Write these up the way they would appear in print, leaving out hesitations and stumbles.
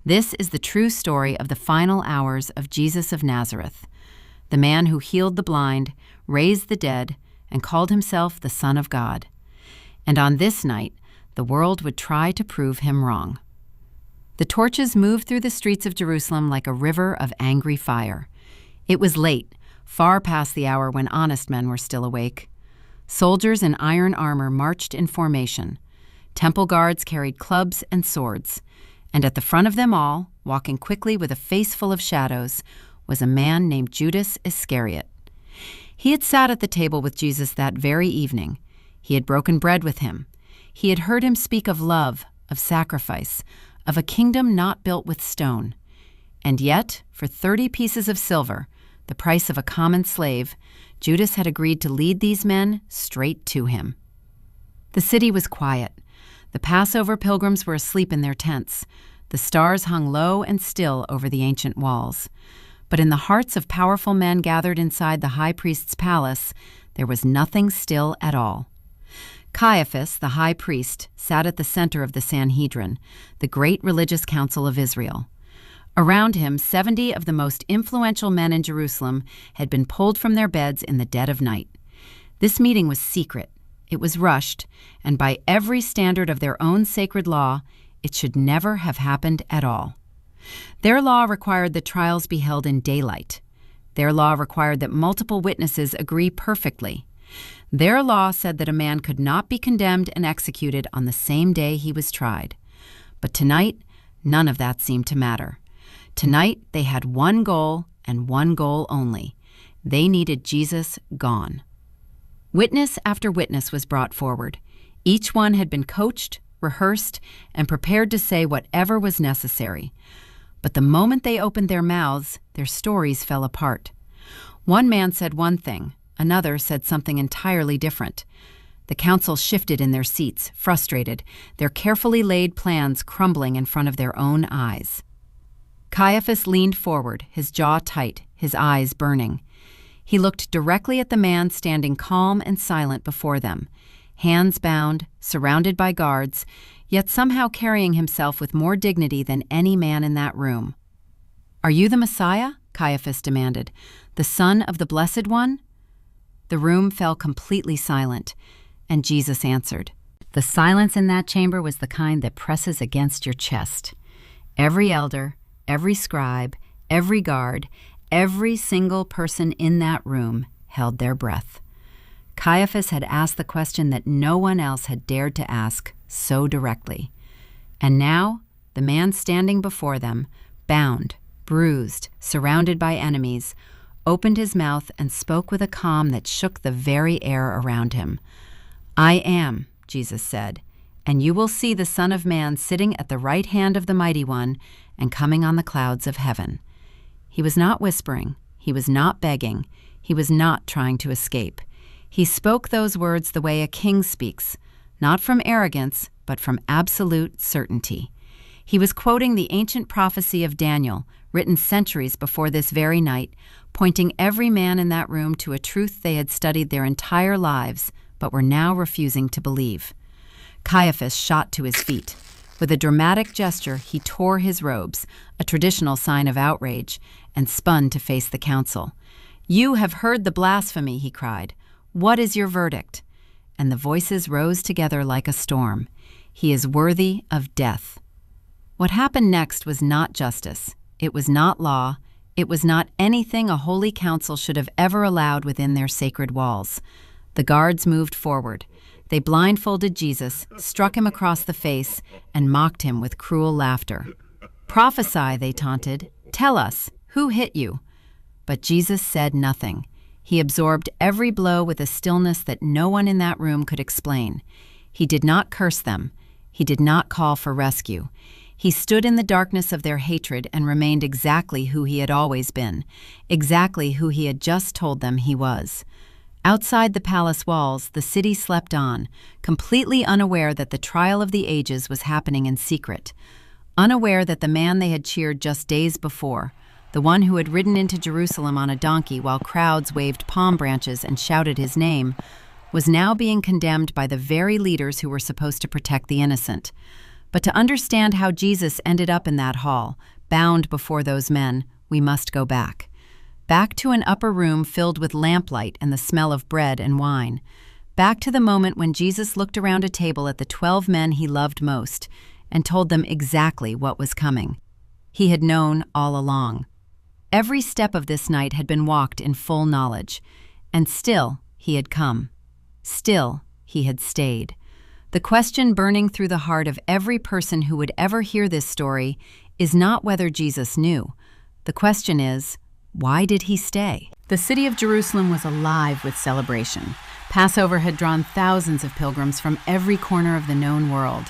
This is the true story of the final hours of Jesus of Nazareth, the man who healed the blind, raised the dead, and called himself the Son of God. And on this night, the world would try to prove him wrong. The torches moved through the streets of Jerusalem like a river of angry fire. It was late, far past the hour when honest men were still awake. Soldiers in iron armor marched in formation. Temple guards carried clubs and swords. And at the front of them all, walking quickly with a face full of shadows, was a man named Judas Iscariot. He had sat at the table with Jesus that very evening. He had broken bread with him. He had heard him speak of love, of sacrifice, of a kingdom not built with stone. And yet, for 30 pieces of silver, the price of a common slave, Judas had agreed to lead these men straight to him. The city was quiet. The Passover pilgrims were asleep in their tents. The stars hung low and still over the ancient walls. But in the hearts of powerful men gathered inside the high priest's palace, there was nothing still at all. Caiaphas, the high priest, sat at the center of the Sanhedrin, the great religious council of Israel. Around him, 70 of the most influential men in Jerusalem had been pulled from their beds in the dead of night. This meeting was secret. It was rushed, and by every standard of their own sacred law, it should never have happened at all. Their law required that trials be held in daylight. Their law required that multiple witnesses agree perfectly. Their law said that a man could not be condemned and executed on the same day he was tried. But tonight, none of that seemed to matter. Tonight, they had one goal and one goal only. They needed Jesus gone. Witness after witness was brought forward. Each one had been coached, rehearsed, and prepared to say whatever was necessary. But the moment they opened their mouths, their stories fell apart. One man said one thing, another said something entirely different. The council shifted in their seats, frustrated, their carefully laid plans crumbling in front of their own eyes. Caiaphas leaned forward, his jaw tight, his eyes burning. He looked directly at the man standing calm and silent before them, hands bound, surrounded by guards, yet somehow carrying himself with more dignity than any man in that room. "Are you the Messiah?" Caiaphas demanded. "The Son of the Blessed One?" The room fell completely silent, and Jesus answered. The silence in that chamber was the kind that presses against your chest. Every elder, every scribe, every guard, every single person in that room held their breath. Caiaphas had asked the question that no one else had dared to ask so directly. And now, the man standing before them, bound, bruised, surrounded by enemies, opened his mouth and spoke with a calm that shook the very air around him. "I am," Jesus said, "and you will see the Son of Man sitting at the right hand of the Mighty One and coming on the clouds of heaven." He was not whispering. He was not begging. He was not trying to escape. He spoke those words the way a king speaks, not from arrogance, but from absolute certainty. He was quoting the ancient prophecy of Daniel, written centuries before this very night, pointing every man in that room to a truth they had studied their entire lives, but were now refusing to believe. Caiaphas shot to his feet. With a dramatic gesture, he tore his robes, a traditional sign of outrage, and spun to face the council. "You have heard the blasphemy," he cried. "What is your verdict?" And the voices rose together like a storm. "He is worthy of death." What happened next was not justice. It was not law. It was not anything a holy council should have ever allowed within their sacred walls. The guards moved forward. They blindfolded Jesus, struck him across the face, and mocked him with cruel laughter. "Prophesy," they taunted. "Tell us, who hit you?" But Jesus said nothing. He absorbed every blow with a stillness that no one in that room could explain. He did not curse them. He did not call for rescue. He stood in the darkness of their hatred and remained exactly who he had always been, exactly who he had just told them he was. Outside the palace walls, the city slept on, completely unaware that the trial of the ages was happening in secret, unaware that the man they had cheered just days before, the one who had ridden into Jerusalem on a donkey while crowds waved palm branches and shouted his name, was now being condemned by the very leaders who were supposed to protect the innocent. But to understand how Jesus ended up in that hall, bound before those men, we must go back. Back to an upper room filled with lamplight and the smell of bread and wine. Back to the moment when Jesus looked around a table at the 12 men he loved most and told them exactly what was coming. He had known all along. Every step of this night had been walked in full knowledge, and still he had come. Still he had stayed. The question burning through the heart of every person who would ever hear this story is not whether Jesus knew. The question is, why did he stay? The city of Jerusalem was alive with celebration. Passover had drawn thousands of pilgrims from every corner of the known world.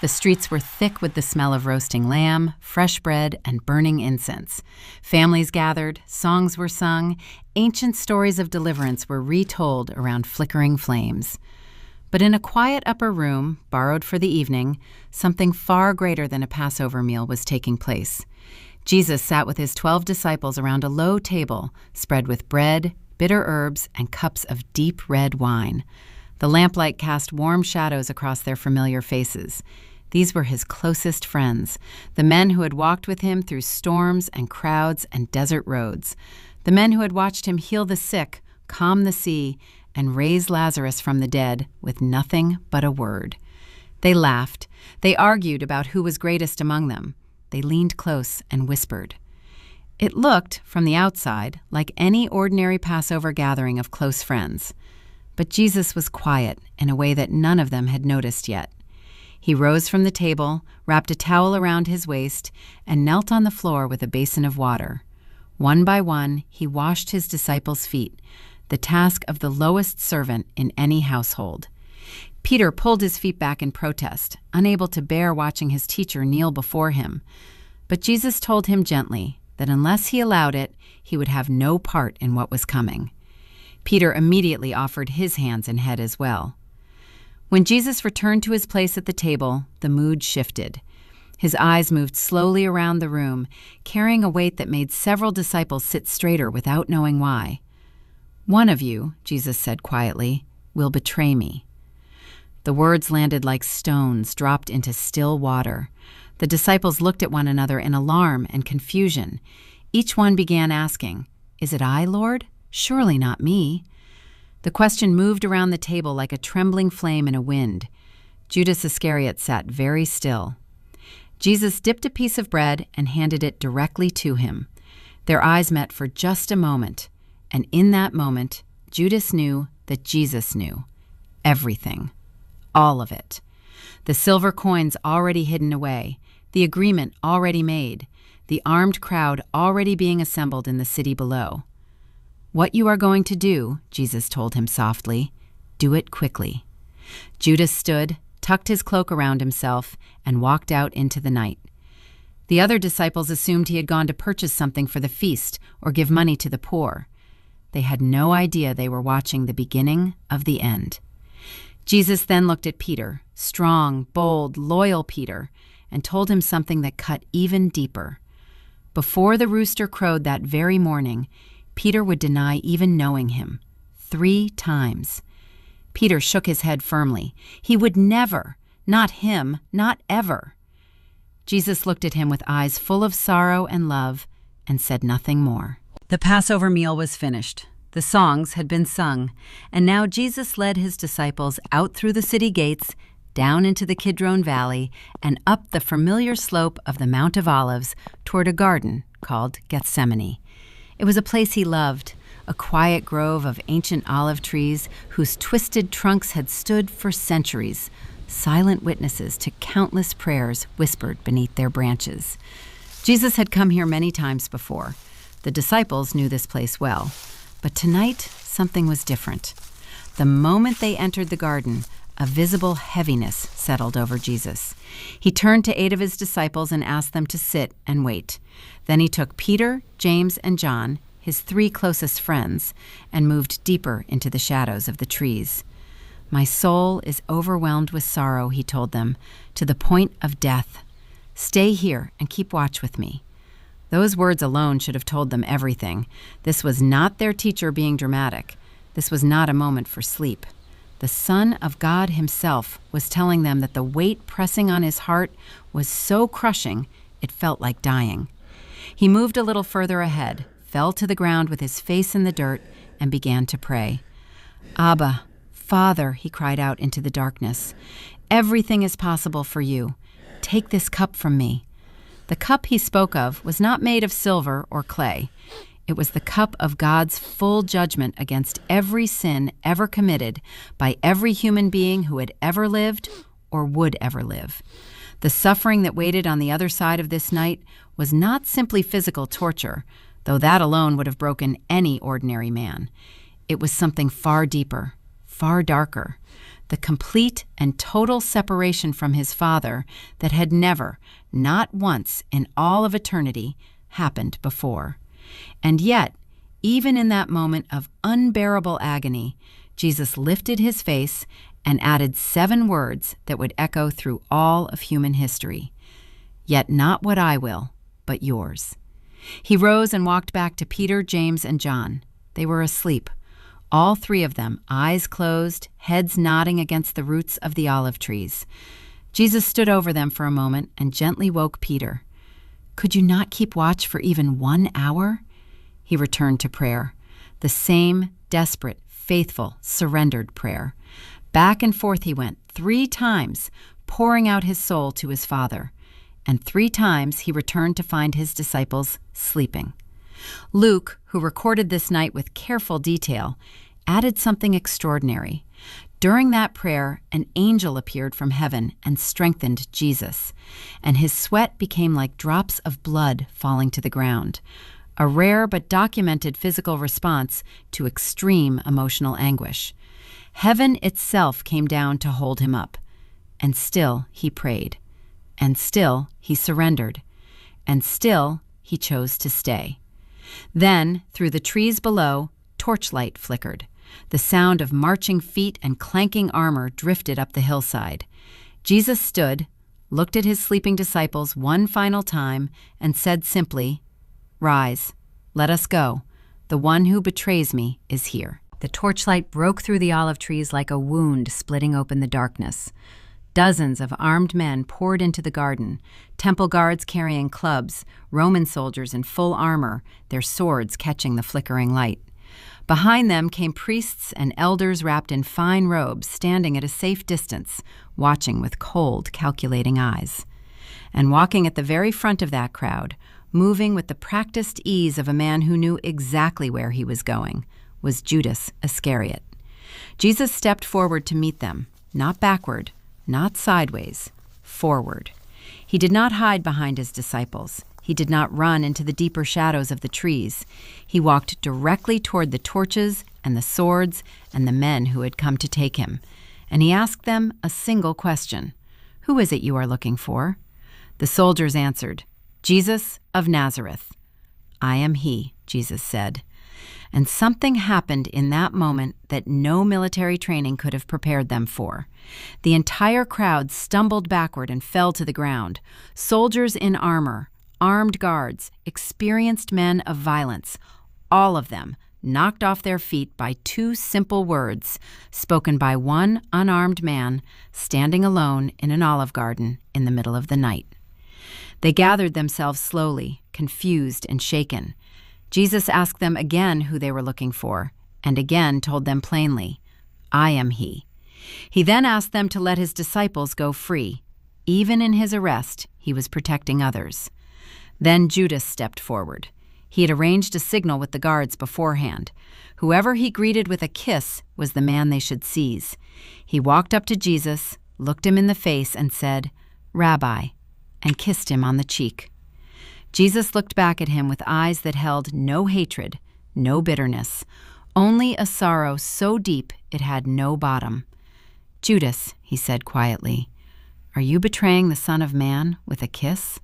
The streets were thick with the smell of roasting lamb, fresh bread, and burning incense. Families gathered, songs were sung, ancient stories of deliverance were retold around flickering flames. But in a quiet upper room, borrowed for the evening, something far greater than a Passover meal was taking place. Jesus sat with his 12 disciples around a low table, spread with bread, bitter herbs, and cups of deep red wine. The lamplight cast warm shadows across their familiar faces. These were his closest friends, the men who had walked with him through storms and crowds and desert roads, the men who had watched him heal the sick, calm the sea, and raise Lazarus from the dead with nothing but a word. They laughed. They argued about who was greatest among them. They leaned close and whispered. It looked, from the outside, like any ordinary Passover gathering of close friends. But Jesus was quiet in a way that none of them had noticed yet. He rose from the table, wrapped a towel around his waist, and knelt on the floor with a basin of water. One by one, he washed his disciples' feet, the task of the lowest servant in any household. Peter pulled his feet back in protest, unable to bear watching his teacher kneel before him. But Jesus told him gently that unless he allowed it, he would have no part in what was coming. Peter immediately offered his hands and head as well. When Jesus returned to his place at the table, the mood shifted. His eyes moved slowly around the room, carrying a weight that made several disciples sit straighter without knowing why. "One of you," Jesus said quietly, "will betray me." The words landed like stones dropped into still water. The disciples looked at one another in alarm and confusion. Each one began asking, "Is it I, Lord? Surely not me." The question moved around the table like a trembling flame in a wind. Judas Iscariot sat very still. Jesus dipped a piece of bread and handed it directly to him. Their eyes met for just a moment, and in that moment, Judas knew that Jesus knew. Everything. All of it. The silver coins already hidden away, the agreement already made, the armed crowd already being assembled in the city below. "What you are going to do," Jesus told him softly, "do it quickly." Judas stood, tucked his cloak around himself, and walked out into the night. The other disciples assumed he had gone to purchase something for the feast or give money to the poor. They had no idea they were watching the beginning of the end. Jesus then looked at Peter, strong, bold, loyal Peter, and told him something that cut even deeper. Before the rooster crowed that very morning, Peter would deny even knowing him 3 times. Peter shook his head firmly. He would never, not him, not ever. Jesus looked at him with eyes full of sorrow and love and said nothing more. The Passover meal was finished. The songs had been sung, and now Jesus led his disciples out through the city gates, down into the Kidron Valley, and up the familiar slope of the Mount of Olives toward a garden called Gethsemane. It was a place he loved, a quiet grove of ancient olive trees whose twisted trunks had stood for centuries, silent witnesses to countless prayers whispered beneath their branches. Jesus had come here many times before. The disciples knew this place well. But tonight, something was different. The moment they entered the garden, a visible heaviness settled over Jesus. He turned to 8 of his disciples and asked them to sit and wait. Then he took Peter, James, and John, his 3 closest friends, and moved deeper into the shadows of the trees. "My soul is overwhelmed with sorrow," he told them, "to the point of death. Stay here and keep watch with me." Those words alone should have told them everything. This was not their teacher being dramatic. This was not a moment for sleep. The Son of God himself was telling them that the weight pressing on his heart was so crushing it felt like dying. He moved a little further ahead, fell to the ground with his face in the dirt, and began to pray. "Abba, Father," he cried out into the darkness, "everything is possible for you. Take this cup from me." The cup he spoke of was not made of silver or clay. It was the cup of God's full judgment against every sin ever committed by every human being who had ever lived or would ever live. The suffering that waited on the other side of this night was not simply physical torture, though that alone would have broken any ordinary man. It was something far deeper, far darker, the complete and total separation from his Father that had never, not once in all of eternity, happened before. And yet, even in that moment of unbearable agony, Jesus lifted his face and added 7 words that would echo through all of human history. "Yet not what I will, but yours." He rose and walked back to Peter, James, and John. They were asleep, all 3 of them, eyes closed, heads nodding against the roots of the olive trees. Jesus stood over them for a moment and gently woke Peter. "Could you not keep watch for even 1 hour?" He returned to prayer, the same desperate, faithful, surrendered prayer. Back and forth he went 3 times, pouring out his soul to his Father. And 3 times he returned to find his disciples sleeping. Luke, who recorded this night with careful detail, added something extraordinary. During that prayer, an angel appeared from heaven and strengthened Jesus, and his sweat became like drops of blood falling to the ground, a rare but documented physical response to extreme emotional anguish. Heaven itself came down to hold him up, and still he prayed, and still he surrendered, and still he chose to stay. Then, through the trees below, torchlight flickered. The sound of marching feet and clanking armor drifted up the hillside. Jesus stood, looked at his sleeping disciples one final time, and said simply, "Rise, let us go. The one who betrays me is here." The torchlight broke through the olive trees like a wound splitting open the darkness. Dozens of armed men poured into the garden, temple guards carrying clubs, Roman soldiers in full armor, their swords catching the flickering light. Behind them came priests and elders wrapped in fine robes, standing at a safe distance, watching with cold, calculating eyes. And walking at the very front of that crowd, moving with the practiced ease of a man who knew exactly where he was going, was Judas Iscariot. Jesus stepped forward to meet them, not backward, not sideways, forward. He did not hide behind his disciples. He did not run into the deeper shadows of the trees. He walked directly toward the torches and the swords and the men who had come to take him. And he asked them a single question. "Who is it you are looking for?" The soldiers answered, "Jesus of Nazareth." "I am he," Jesus said. And something happened in that moment that no military training could have prepared them for. The entire crowd stumbled backward and fell to the ground. Soldiers in armor, armed guards, experienced men of violence, all of them knocked off their feet by 2 simple words spoken by one unarmed man standing alone in an olive garden in the middle of the night. They gathered themselves slowly, confused and shaken. Jesus asked them again who they were looking for, and again told them plainly, "I am he." He then asked them to let his disciples go free. Even in his arrest, he was protecting others. Then Judas stepped forward. He had arranged a signal with the guards beforehand. Whoever he greeted with a kiss was the man they should seize. He walked up to Jesus, looked him in the face, and said, "Rabbi," and kissed him on the cheek. Jesus looked back at him with eyes that held no hatred, no bitterness, only a sorrow so deep it had no bottom. "Judas," he said quietly, "are you betraying the Son of Man with a kiss?"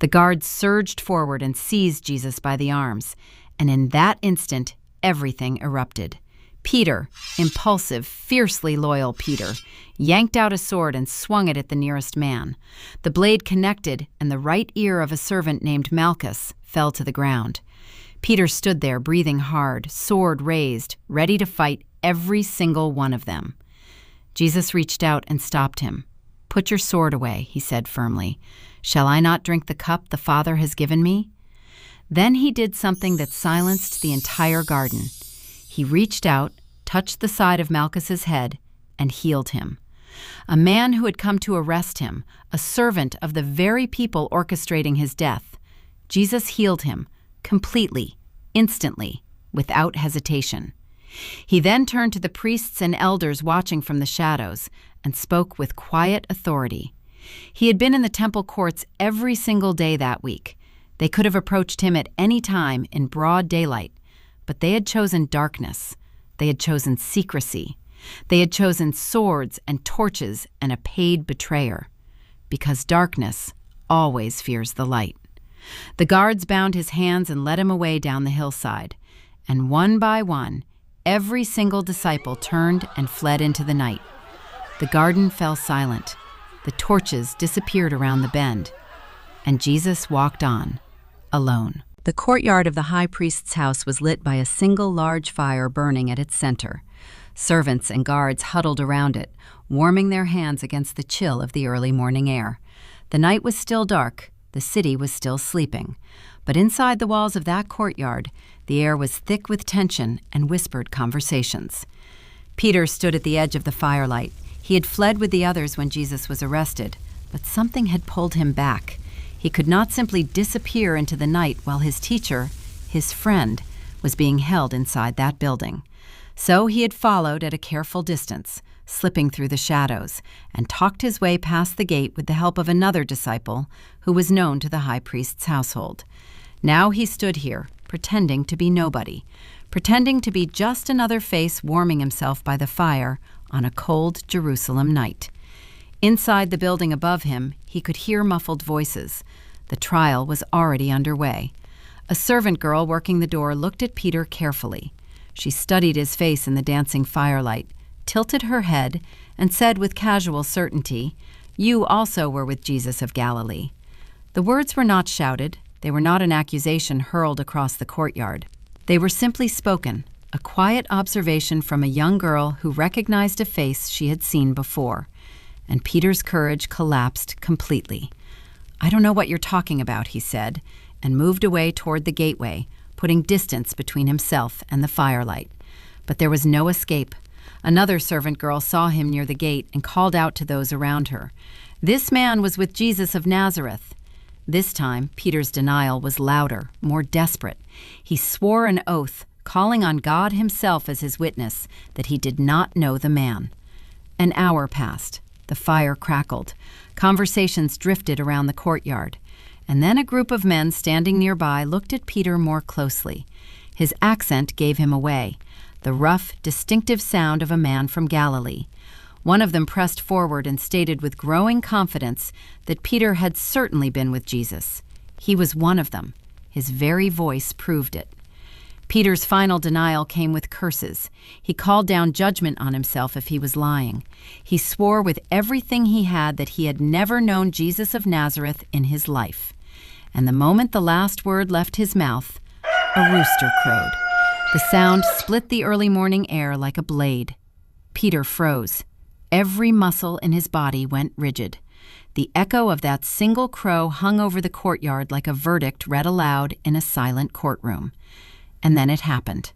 The guards surged forward and seized Jesus by the arms, and in that instant, everything erupted. Peter, impulsive, fiercely loyal Peter, yanked out a sword and swung it at the nearest man. The blade connected, and the right ear of a servant named Malchus fell to the ground. Peter stood there, breathing hard, sword raised, ready to fight every single one of them. Jesus reached out and stopped him. "Put your sword away," he said firmly. "Shall I not drink the cup the Father has given me?" Then he did something that silenced the entire garden. He reached out, touched the side of Malchus's head, and healed him. A man who had come to arrest him, a servant of the very people orchestrating his death. Jesus healed him, completely, instantly, without hesitation. He then turned to the priests and elders watching from the shadows and spoke with quiet authority. He had been in the temple courts every single day that week. They could have approached him at any time in broad daylight, but they had chosen darkness. They had chosen secrecy. They had chosen swords and torches and a paid betrayer, because darkness always fears the light. The guards bound his hands and led him away down the hillside, and one by one, every single disciple turned and fled into the night. The garden fell silent. The torches disappeared around the bend, and Jesus walked on, alone. The courtyard of the high priest's house was lit by a single large fire burning at its center. Servants and guards huddled around it, warming their hands against the chill of the early morning air. The night was still dark. The city was still sleeping. But inside the walls of that courtyard, the air was thick with tension and whispered conversations. Peter stood at the edge of the firelight. He had fled with the others when Jesus was arrested, but something had pulled him back. He could not simply disappear into the night while his teacher, his friend, was being held inside that building. So he had followed at a careful distance, slipping through the shadows, and talked his way past the gate with the help of another disciple who was known to the high priest's household. Now he stood here, pretending to be nobody, pretending to be just another face warming himself by the fire on a cold Jerusalem night. Inside the building above him, he could hear muffled voices. The trial was already underway. A servant girl working the door looked at Peter carefully. She studied his face in the dancing firelight, tilted her head, and said with casual certainty, "You also were with Jesus of Galilee." The words were not shouted. They were not an accusation hurled across the courtyard. They were simply spoken, a quiet observation from a young girl who recognized a face she had seen before. And Peter's courage collapsed completely. "I don't know what you're talking about," he said, and moved away toward the gateway, putting distance between himself and the firelight. But there was no escape. Another servant girl saw him near the gate and called out to those around her. This man was with Jesus of Nazareth. This time, Peter's denial was louder, more desperate. He swore an oath, calling on God himself as his witness, that he did not know the man. An hour passed. The fire crackled. Conversations drifted around the courtyard. And then a group of men standing nearby looked at Peter more closely. His accent gave him away, the rough, distinctive sound of a man from Galilee. One of them pressed forward and stated with growing confidence that Peter had certainly been with Jesus. He was one of them. His very voice proved it. Peter's final denial came with curses. He called down judgment on himself if he was lying. He swore with everything he had that he had never known Jesus of Nazareth in his life. And the moment the last word left his mouth, a rooster crowed. The sound split the early morning air like a blade. Peter froze. Every muscle in his body went rigid. The echo of that single crow hung over the courtyard like a verdict read aloud in a silent courtroom. And then it happened.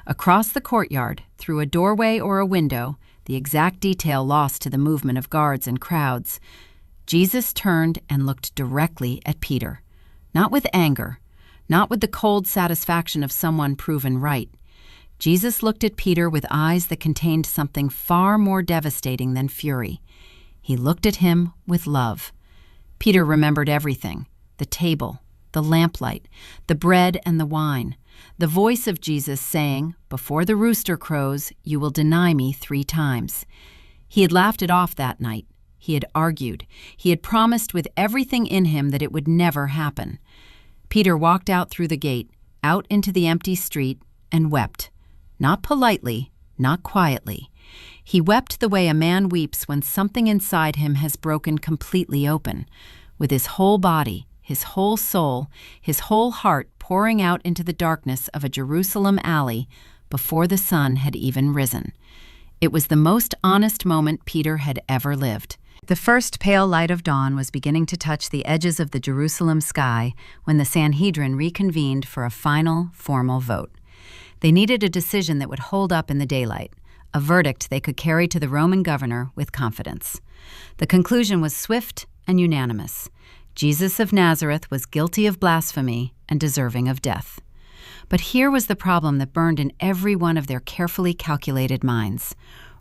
Across the courtyard, through a doorway or a window, the exact detail lost to the movement of guards and crowds, Jesus turned and looked directly at Peter. Not with anger, not with the cold satisfaction of someone proven right. Jesus looked at Peter with eyes that contained something far more devastating than fury. He looked at him with love. Peter remembered everything: the table, the lamplight, the bread and the wine, the voice of Jesus saying, "Before the rooster crows, you will deny me 3 times." He had laughed it off that night. He had argued. He had promised with everything in him that it would never happen. Peter walked out through the gate, out into the empty street, and wept. Not politely, not quietly. He wept the way a man weeps when something inside him has broken completely open, with his whole body, his whole soul, his whole heart pouring out into the darkness of a Jerusalem alley before the sun had even risen. It was the most honest moment Peter had ever lived. The first pale light of dawn was beginning to touch the edges of the Jerusalem sky when the Sanhedrin reconvened for a final, formal vote. They needed a decision that would hold up in the daylight, a verdict they could carry to the Roman governor with confidence. The conclusion was swift and unanimous. Jesus of Nazareth was guilty of blasphemy and deserving of death. But here was the problem that burned in every one of their carefully calculated minds.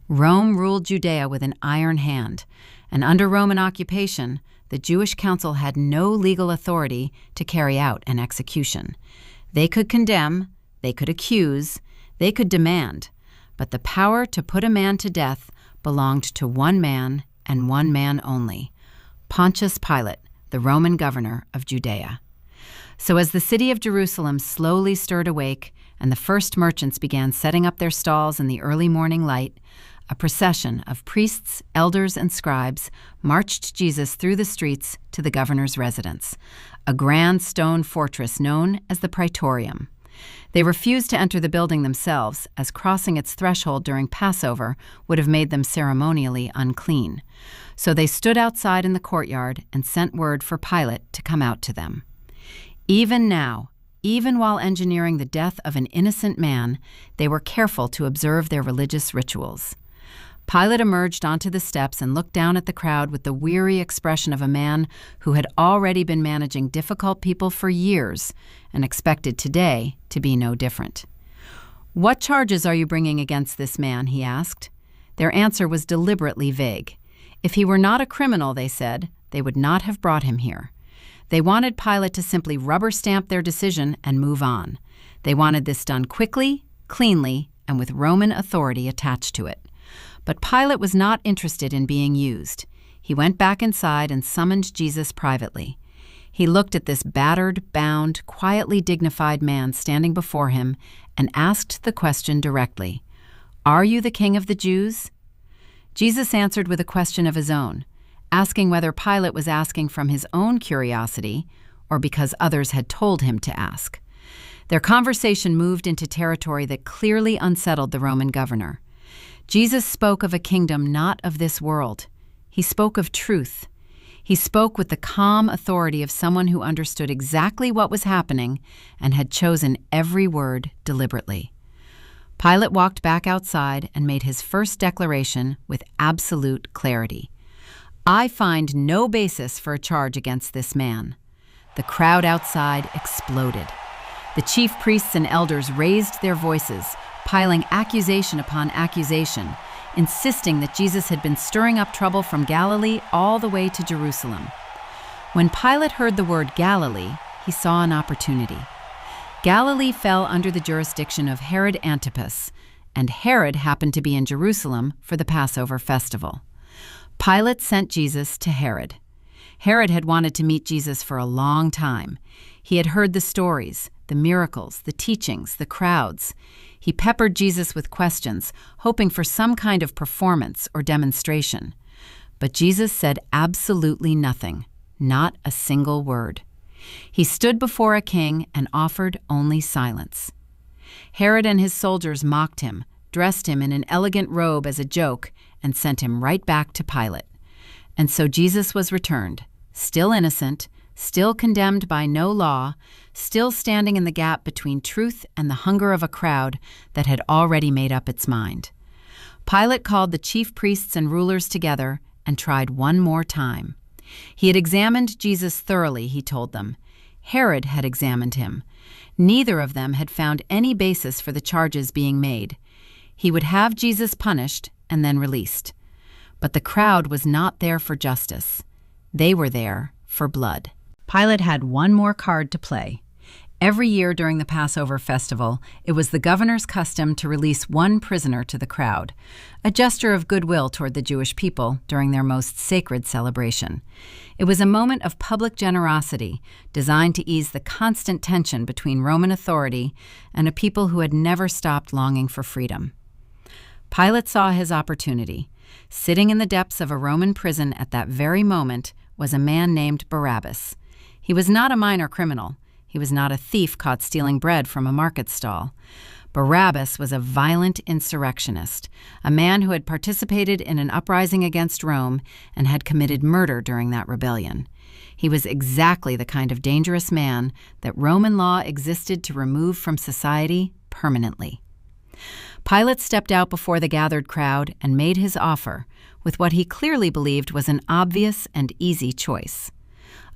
Rome ruled Judea with an iron hand, and under Roman occupation, the Jewish council had no legal authority to carry out an execution. They could condemn, they could accuse, they could demand, but the power to put a man to death belonged to one man and one man only, Pontius Pilate, the Roman governor of Judea. So as the city of Jerusalem slowly stirred awake and the first merchants began setting up their stalls in the early morning light, a procession of priests, elders, and scribes marched Jesus through the streets to the governor's residence, a grand stone fortress known as the Praetorium. They refused to enter the building themselves, as crossing its threshold during Passover would have made them ceremonially unclean. So they stood outside in the courtyard and sent word for Pilate to come out to them. Even now, even while engineering the death of an innocent man, they were careful to observe their religious rituals. Pilate emerged onto the steps and looked down at the crowd with the weary expression of a man who had already been managing difficult people for years and expected today to be no different. "What charges are you bringing against this man?" he asked. Their answer was deliberately vague. If he were not a criminal, they said, they would not have brought him here. They wanted Pilate to simply rubber stamp their decision and move on. They wanted this done quickly, cleanly, and with Roman authority attached to it. But Pilate was not interested in being used. He went back inside and summoned Jesus privately. He looked at this battered, bound, quietly dignified man standing before him and asked the question directly, "Are you the king of the Jews?" Jesus answered with a question of his own, asking whether Pilate was asking from his own curiosity or because others had told him to ask. Their conversation moved into territory that clearly unsettled the Roman governor. Jesus spoke of a kingdom not of this world. He spoke of truth. He spoke with the calm authority of someone who understood exactly what was happening and had chosen every word deliberately. Pilate walked back outside and made his first declaration with absolute clarity. "I find no basis for a charge against this man." The crowd outside exploded. The chief priests and elders raised their voices, piling accusation upon accusation, insisting that Jesus had been stirring up trouble from Galilee all the way to Jerusalem. When Pilate heard the word Galilee, he saw an opportunity. Galilee fell under the jurisdiction of Herod Antipas, and Herod happened to be in Jerusalem for the Passover festival. Pilate sent Jesus to Herod. Herod had wanted to meet Jesus for a long time. He had heard the stories, the miracles, the teachings, the crowds. He peppered Jesus with questions, hoping for some kind of performance or demonstration. But Jesus said absolutely nothing, not a single word. He stood before a king and offered only silence. Herod and his soldiers mocked him, dressed him in an elegant robe as a joke, and sent him right back to Pilate. And so Jesus was returned, still innocent, still condemned by no law, still standing in the gap between truth and the hunger of a crowd that had already made up its mind. Pilate called the chief priests and rulers together and tried one more time. He had examined Jesus thoroughly, he told them. Herod had examined him. Neither of them had found any basis for the charges being made. He would have Jesus punished and then released. But the crowd was not there for justice. They were there for blood. Pilate had one more card to play. Every year during the Passover festival, it was the governor's custom to release one prisoner to the crowd, a gesture of goodwill toward the Jewish people during their most sacred celebration. It was a moment of public generosity designed to ease the constant tension between Roman authority and a people who had never stopped longing for freedom. Pilate saw his opportunity. Sitting in the depths of a Roman prison at that very moment was a man named Barabbas. He was not a minor criminal. He was not a thief caught stealing bread from a market stall. Barabbas was a violent insurrectionist, a man who had participated in an uprising against Rome and had committed murder during that rebellion. He was exactly the kind of dangerous man that Roman law existed to remove from society permanently. Pilate stepped out before the gathered crowd and made his offer with what he clearly believed was an obvious and easy choice.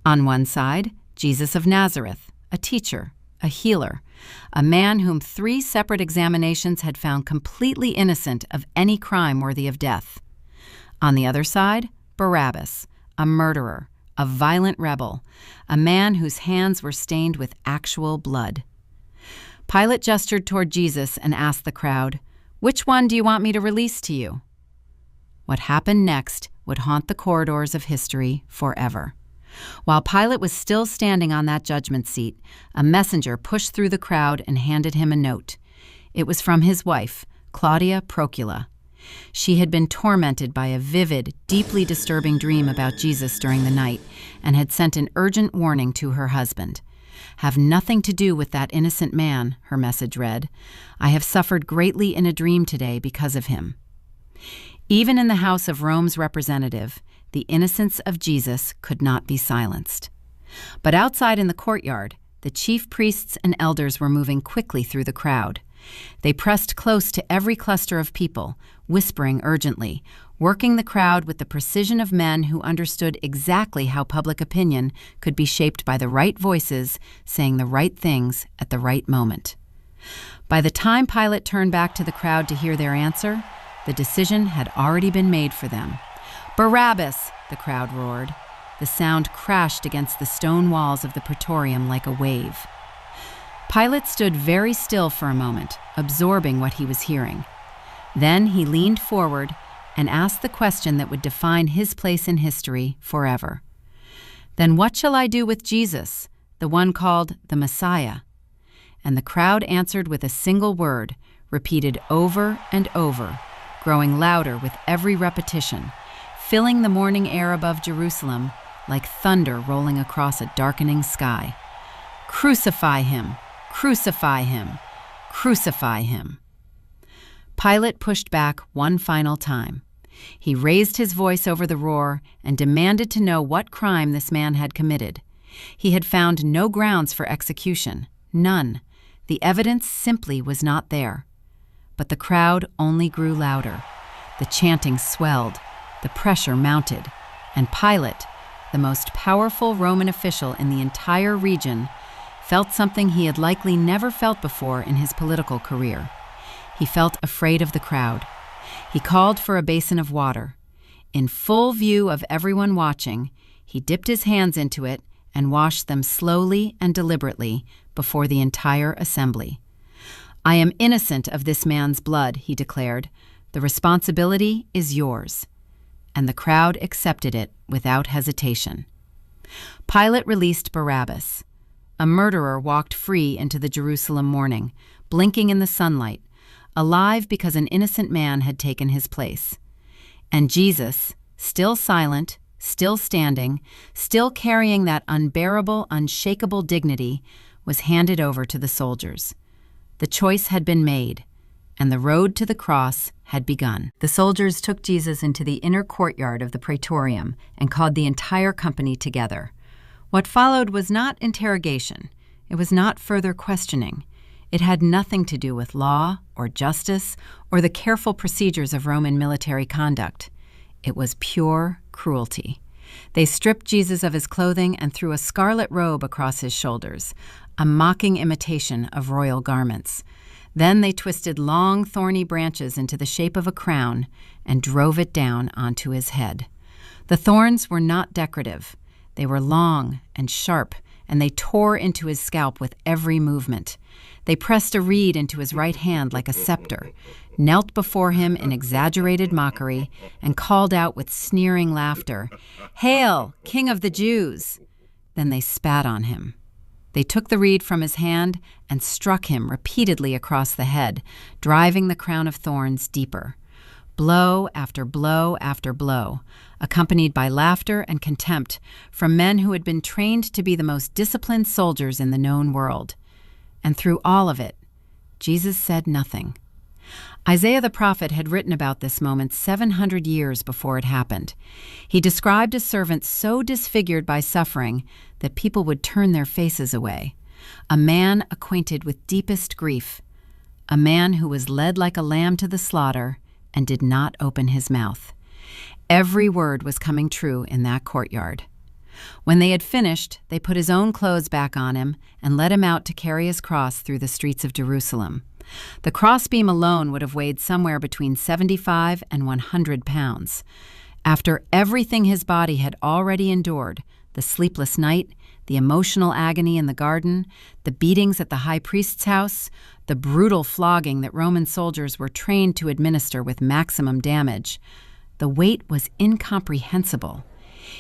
On one side, Jesus of Nazareth, a teacher, a healer, a man whom 3 separate examinations had found completely innocent of any crime worthy of death. On the other side, Barabbas, a murderer, a violent rebel, a man whose hands were stained with actual blood. Pilate gestured toward Jesus and asked the crowd, "Which one do you want me to release to you?" What happened next would haunt the corridors of history forever. While Pilate was still standing on that judgment seat, a messenger pushed through the crowd and handed him a note. It was from his wife, Claudia Procula. She had been tormented by a vivid, deeply disturbing dream about Jesus during the night and had sent an urgent warning to her husband. "Have nothing to do with that innocent man," her message read. "I have suffered greatly in a dream today because of him." Even in the house of Rome's representative, the innocence of Jesus could not be silenced. But outside in the courtyard, the chief priests and elders were moving quickly through the crowd. They pressed close to every cluster of people, whispering urgently, working the crowd with the precision of men who understood exactly how public opinion could be shaped by the right voices saying the right things at the right moment. By the time Pilate turned back to the crowd to hear their answer, the decision had already been made for them. "Barabbas!" the crowd roared. The sound crashed against the stone walls of the praetorium like a wave. Pilate stood very still for a moment, absorbing what he was hearing. Then he leaned forward and asked the question that would define his place in history forever. "Then what shall I do with Jesus, the one called the Messiah?" And the crowd answered with a single word, repeated over and over, growing louder with every repetition, filling the morning air above Jerusalem like thunder rolling across a darkening sky. "Crucify him! Crucify him! Crucify him!" Pilate pushed back one final time. He raised his voice over the roar and demanded to know what crime this man had committed. He had found no grounds for execution, none. The evidence simply was not there. But the crowd only grew louder. The chanting swelled, the pressure mounted, and Pilate, the most powerful Roman official in the entire region, felt something he had likely never felt before in his political career. He felt afraid of the crowd. He called for a basin of water. In full view of everyone watching, he dipped his hands into it and washed them slowly and deliberately before the entire assembly. "I am innocent of this man's blood," he declared. "The responsibility is yours." And the crowd accepted it without hesitation. Pilate released Barabbas. A murderer walked free into the Jerusalem morning, blinking in the sunlight, alive because an innocent man had taken his place. And Jesus, still silent, still standing, still carrying that unbearable, unshakable dignity, was handed over to the soldiers. The choice had been made, and the road to the cross had begun. The soldiers took Jesus into the inner courtyard of the praetorium and called the entire company together. What followed was not interrogation. It was not further questioning. It had nothing to do with law or justice or the careful procedures of Roman military conduct. It was pure cruelty. They stripped Jesus of his clothing and threw a scarlet robe across his shoulders, a mocking imitation of royal garments. Then they twisted long, thorny branches into the shape of a crown and drove it down onto his head. The thorns were not decorative. They were long and sharp, and they tore into his scalp with every movement. They pressed a reed into his right hand like a scepter, knelt before him in exaggerated mockery, and called out with sneering laughter, "Hail, King of the Jews!" Then they spat on him. They took the reed from his hand and struck him repeatedly across the head, driving the crown of thorns deeper. Blow after blow after blow, accompanied by laughter and contempt from men who had been trained to be the most disciplined soldiers in the known world. And through all of it, Jesus said nothing. Isaiah the prophet had written about this moment 700 years before it happened. He described a servant so disfigured by suffering that people would turn their faces away, a man acquainted with deepest grief, a man who was led like a lamb to the slaughter and did not open his mouth. Every word was coming true in that courtyard. When they had finished, they put his own clothes back on him and led him out to carry his cross through the streets of Jerusalem. The crossbeam alone would have weighed somewhere between 75 and 100 pounds. After everything his body had already endured, the sleepless night, the emotional agony in the garden, the beatings at the high priest's house, the brutal flogging that Roman soldiers were trained to administer with maximum damage, the weight was incomprehensible.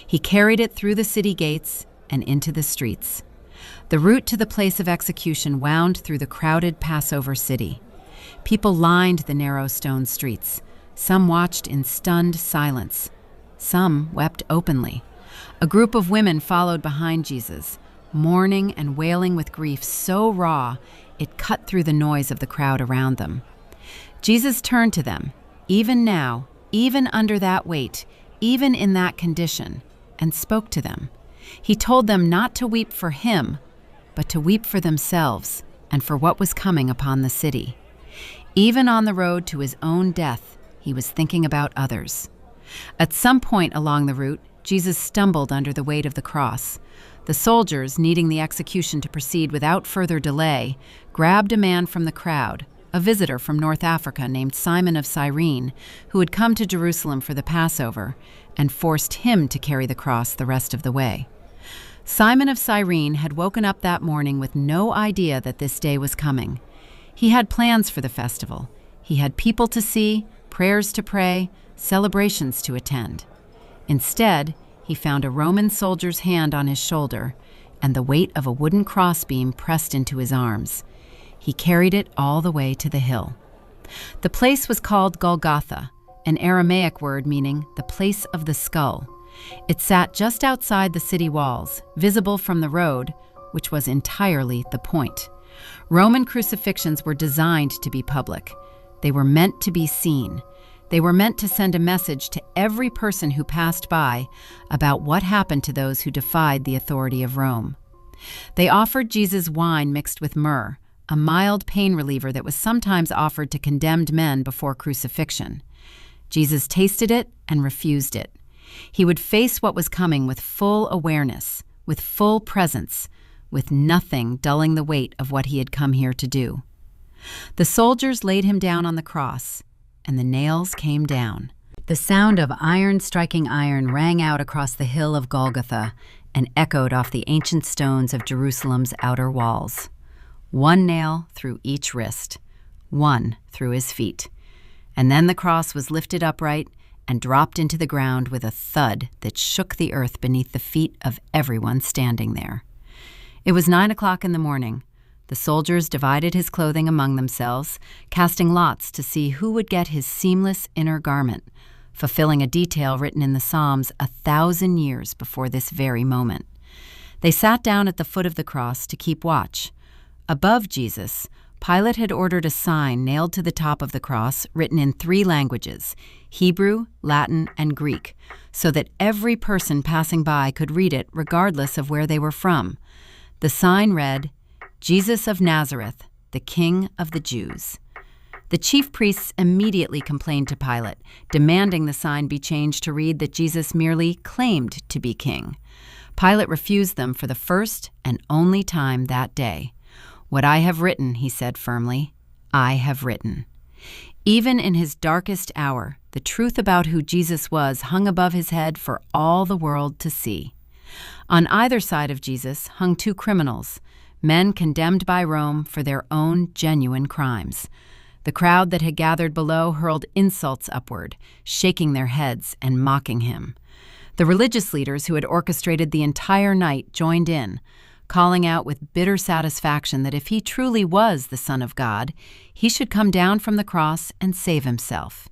He carried it through the city gates and into the streets. The route to the place of execution wound through the crowded Passover city. People lined the narrow stone streets. Some watched in stunned silence. Some wept openly. A group of women followed behind Jesus, mourning and wailing with grief so raw it cut through the noise of the crowd around them. Jesus turned to them, even now, even under that weight, even in that condition, and spoke to them. He told them not to weep for him, but to weep for themselves and for what was coming upon the city. Even on the road to his own death, he was thinking about others. At some point along the route, Jesus stumbled under the weight of the cross. The soldiers, needing the execution to proceed without further delay, grabbed a man from the crowd, a visitor from North Africa named Simon of Cyrene, who had come to Jerusalem for the Passover, and forced him to carry the cross the rest of the way. Simon of Cyrene had woken up that morning with no idea that this day was coming. He had plans for the festival. He had people to see, prayers to pray, celebrations to attend. Instead, he found a Roman soldier's hand on his shoulder and the weight of a wooden crossbeam pressed into his arms. He carried it all the way to the hill. The place was called Golgotha, an Aramaic word meaning the place of the skull. It sat just outside the city walls, visible from the road, which was entirely the point. Roman crucifixions were designed to be public. They were meant to be seen. They were meant to send a message to every person who passed by about what happened to those who defied the authority of Rome. They offered Jesus wine mixed with myrrh, a mild pain reliever that was sometimes offered to condemned men before crucifixion. Jesus tasted it and refused it. He would face what was coming with full awareness, with full presence, with nothing dulling the weight of what he had come here to do. The soldiers laid him down on the cross, and the nails came down. The sound of iron striking iron rang out across the hill of Golgotha and echoed off the ancient stones of Jerusalem's outer walls. One nail through each wrist, one through his feet. And then the cross was lifted upright and dropped into the ground with a thud that shook the earth beneath the feet of everyone standing there. It was 9 o'clock in the morning. The soldiers divided his clothing among themselves, casting lots to see who would get his seamless inner garment, fulfilling a detail written in the Psalms 1,000 years before this very moment. They sat down at the foot of the cross to keep watch. Above Jesus, Pilate had ordered a sign nailed to the top of the cross written in 3 languages, Hebrew, Latin, and Greek, so that every person passing by could read it regardless of where they were from. The sign read, "Jesus of Nazareth, the King of the Jews." The chief priests immediately complained to Pilate, demanding the sign be changed to read that Jesus merely claimed to be king. Pilate refused them for the first and only time that day. "What I have written," he said firmly, "I have written." Even in his darkest hour, the truth about who Jesus was hung above his head for all the world to see. On either side of Jesus hung 2 criminals, men condemned by Rome for their own genuine crimes. The crowd that had gathered below hurled insults upward, shaking their heads and mocking him. The religious leaders who had orchestrated the entire night joined in, calling out with bitter satisfaction that if he truly was the Son of God, he should come down from the cross and save himself.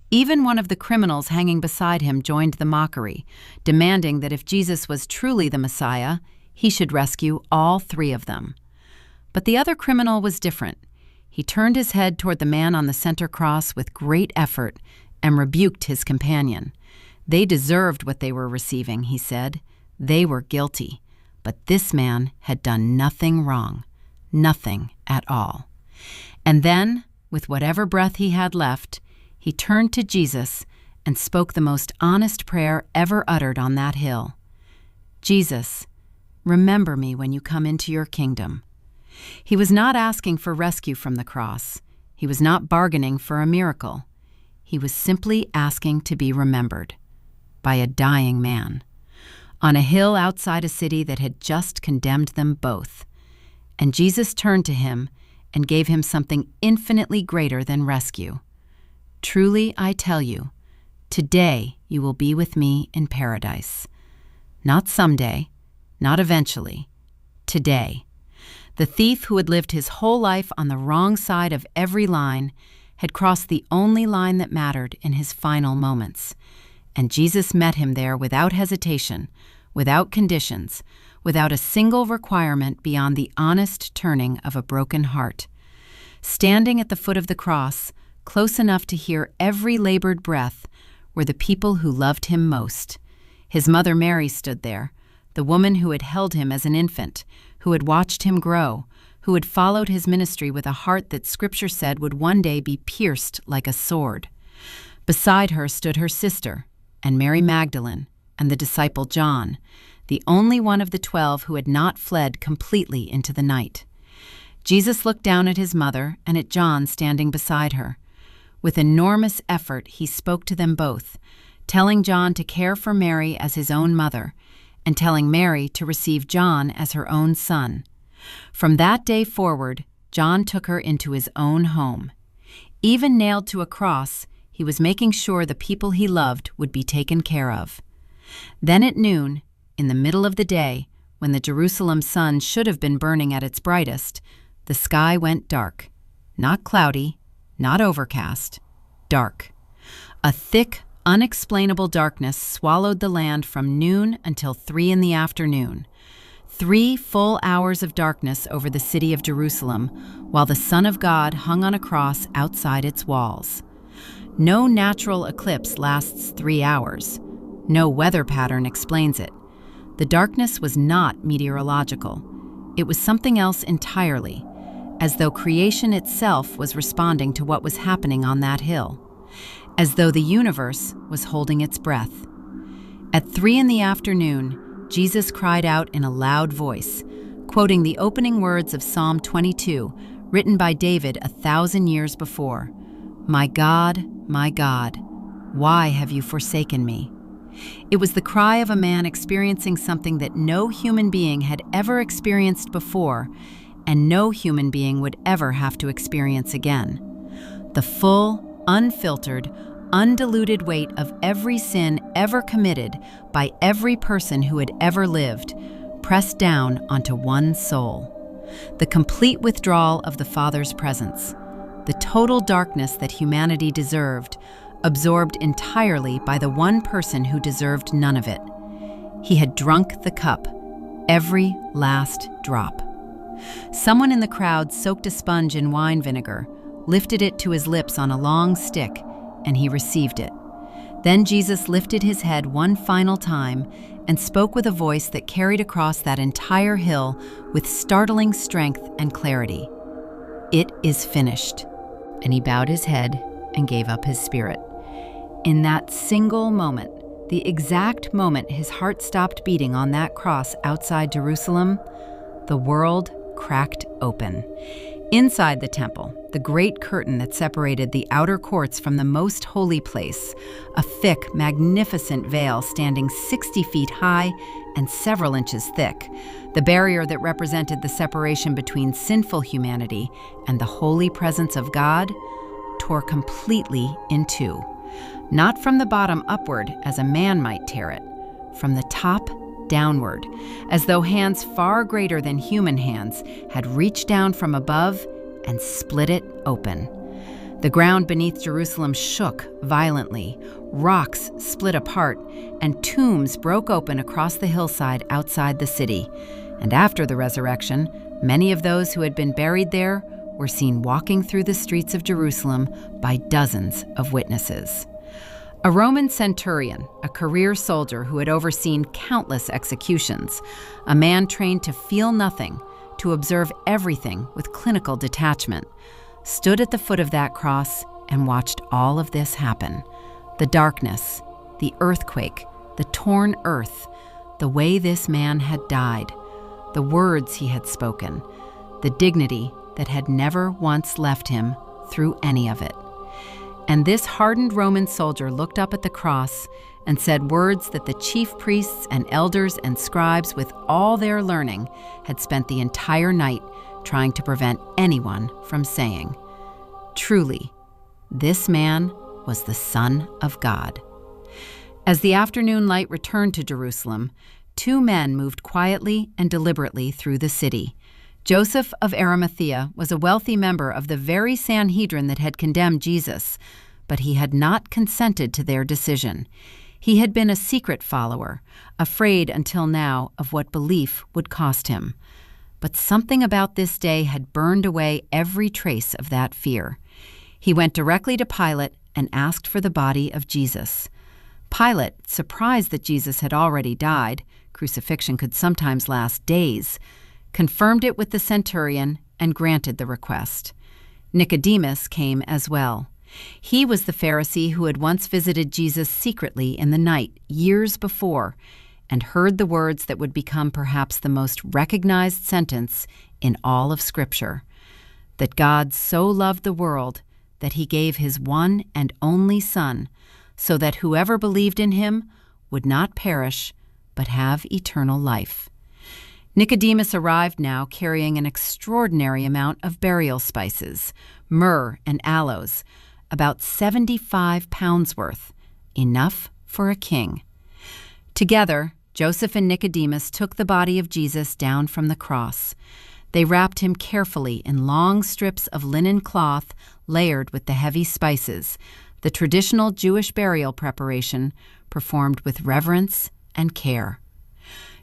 Even one of the criminals hanging beside him joined the mockery, demanding that if Jesus was truly the Messiah, he should rescue all 3 of them. But the other criminal was different. He turned his head toward the man on the center cross with great effort and rebuked his companion. They deserved what they were receiving, he said. They were guilty, but this man had done nothing wrong, nothing at all. And then, with whatever breath he had left, he turned to Jesus and spoke the most honest prayer ever uttered on that hill. Jesus, remember me when you come into your kingdom. He was not asking for rescue from the cross. He was not bargaining for a miracle. He was simply asking to be remembered by a dying man on a hill outside a city that had just condemned them both. And Jesus turned to him and gave him something infinitely greater than rescue. Truly, I tell you, today you will be with me in paradise. Not someday, not eventually, today. The thief who had lived his whole life on the wrong side of every line had crossed the only line that mattered in his final moments. And Jesus met him there without hesitation, without conditions, without a single requirement beyond the honest turning of a broken heart. Standing at the foot of the cross, close enough to hear every labored breath, were the people who loved him most. His mother Mary stood there, the woman who had held him as an infant, who had watched him grow, who had followed his ministry with a heart that Scripture said would one day be pierced like a sword. Beside her stood her sister, and Mary Magdalene, and the disciple John, the only one of the 12 who had not fled completely into the night. Jesus looked down at his mother and at John standing beside her. With enormous effort, he spoke to them both, telling John to care for Mary as his own mother, and telling Mary to receive John as her own son. From that day forward, John took her into his own home. Even nailed to a cross, he was making sure the people he loved would be taken care of. Then at noon, in the middle of the day, when the Jerusalem sun should have been burning at its brightest, the sky went dark. Not cloudy, not overcast, dark. A thick, unexplainable darkness swallowed the land from noon until 3 in the afternoon. 3 full hours of darkness over the city of Jerusalem, while the Son of God hung on a cross outside its walls. No natural eclipse lasts 3 hours. No weather pattern explains it. The darkness was not meteorological. It was something else entirely, as though creation itself was responding to what was happening on that hill, as though the universe was holding its breath. At 3 in the afternoon, Jesus cried out in a loud voice, quoting the opening words of Psalm 22, written by David 1,000 years before, my God, why have you forsaken me?" It was the cry of a man experiencing something that no human being had ever experienced before, and no human being would ever have to experience again. The full, unfiltered, undiluted weight of every sin ever committed by every person who had ever lived, pressed down onto one soul. The complete withdrawal of the Father's presence. The total darkness that humanity deserved, absorbed entirely by the one person who deserved none of it. He had drunk the cup, every last drop. Someone in the crowd soaked a sponge in wine vinegar, lifted it to his lips on a long stick, and he received it. Then Jesus lifted his head one final time and spoke with a voice that carried across that entire hill with startling strength and clarity. "It is finished." And he bowed his head and gave up his spirit. In that single moment, the exact moment his heart stopped beating on that cross outside Jerusalem, the world cracked open. Inside the temple, the great curtain that separated the outer courts from the most holy place, a thick, magnificent veil standing 60 feet high and several inches thick, the barrier that represented the separation between sinful humanity and the holy presence of God, tore completely in two. Not from the bottom upward, as a man might tear it, from the top downward, as though hands far greater than human hands had reached down from above and split it open. The ground beneath Jerusalem shook violently, rocks split apart, and tombs broke open across the hillside outside the city. And after the resurrection, many of those who had been buried there were seen walking through the streets of Jerusalem by dozens of witnesses. A Roman centurion, a career soldier who had overseen countless executions, a man trained to feel nothing, to observe everything with clinical detachment, stood at the foot of that cross and watched all of this happen. The darkness, the earthquake, the torn earth, the way this man had died, the words he had spoken, the dignity that had never once left him through any of it. And this hardened Roman soldier looked up at the cross and said words that the chief priests and elders and scribes, with all their learning, had spent the entire night trying to prevent anyone from saying. Truly, this man was the Son of God. As the afternoon light returned to Jerusalem, two men moved quietly and deliberately through the city. Joseph of Arimathea was a wealthy member of the very Sanhedrin that had condemned Jesus, but he had not consented to their decision. He had been a secret follower, afraid until now of what belief would cost him. But something about this day had burned away every trace of that fear. He went directly to Pilate and asked for the body of Jesus. Pilate, surprised that Jesus had already died — crucifixion could sometimes last days — confirmed it with the centurion and granted the request. Nicodemus came as well. He was the Pharisee who had once visited Jesus secretly in the night, years before, and heard the words that would become perhaps the most recognized sentence in all of Scripture, that God so loved the world that he gave his one and only Son, so that whoever believed in him would not perish, but have eternal life. Nicodemus arrived now carrying an extraordinary amount of burial spices, myrrh and aloes, about 75 pounds worth, enough for a king. Together, Joseph and Nicodemus took the body of Jesus down from the cross. They wrapped him carefully in long strips of linen cloth layered with the heavy spices, the traditional Jewish burial preparation performed with reverence and care.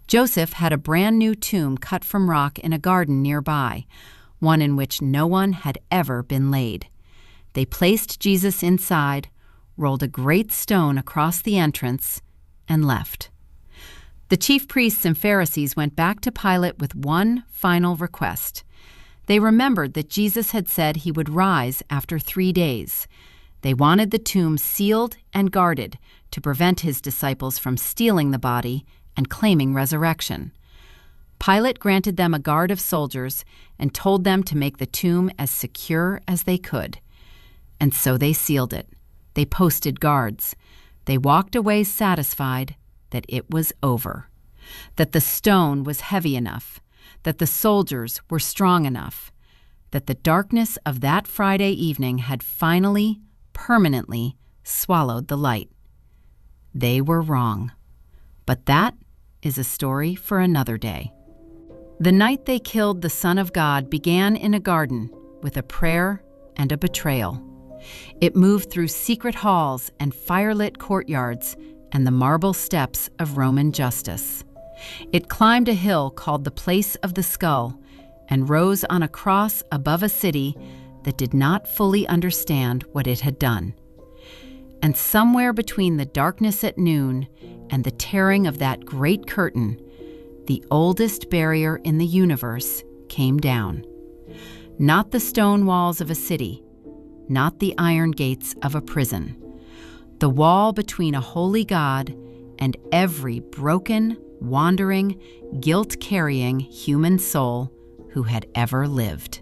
Joseph had a brand new tomb cut from rock in a garden nearby, one in which no one had ever been laid. They placed Jesus inside, rolled a great stone across the entrance, and left. The chief priests and Pharisees went back to Pilate with one final request. They remembered that Jesus had said he would rise after 3 days. They wanted the tomb sealed and guarded to prevent his disciples from stealing the body and claiming resurrection. Pilate granted them a guard of soldiers and told them to make the tomb as secure as they could. And so they sealed it. They posted guards. They walked away satisfied that it was over, that the stone was heavy enough, that the soldiers were strong enough, that the darkness of that Friday evening had finally, permanently swallowed the light. They were wrong. But that is a story for another day. The night they killed the Son of God began in a garden with a prayer and a betrayal. It moved through secret halls and firelit courtyards and the marble steps of Roman justice. It climbed a hill called the Place of the Skull and rose on a cross above a city that did not fully understand what it had done. And somewhere between the darkness at noon and the tearing of that great curtain, the oldest barrier in the universe came down. Not the stone walls of a city, not the iron gates of a prison. The wall between a holy God and every broken, wandering, guilt-carrying human soul who had ever lived.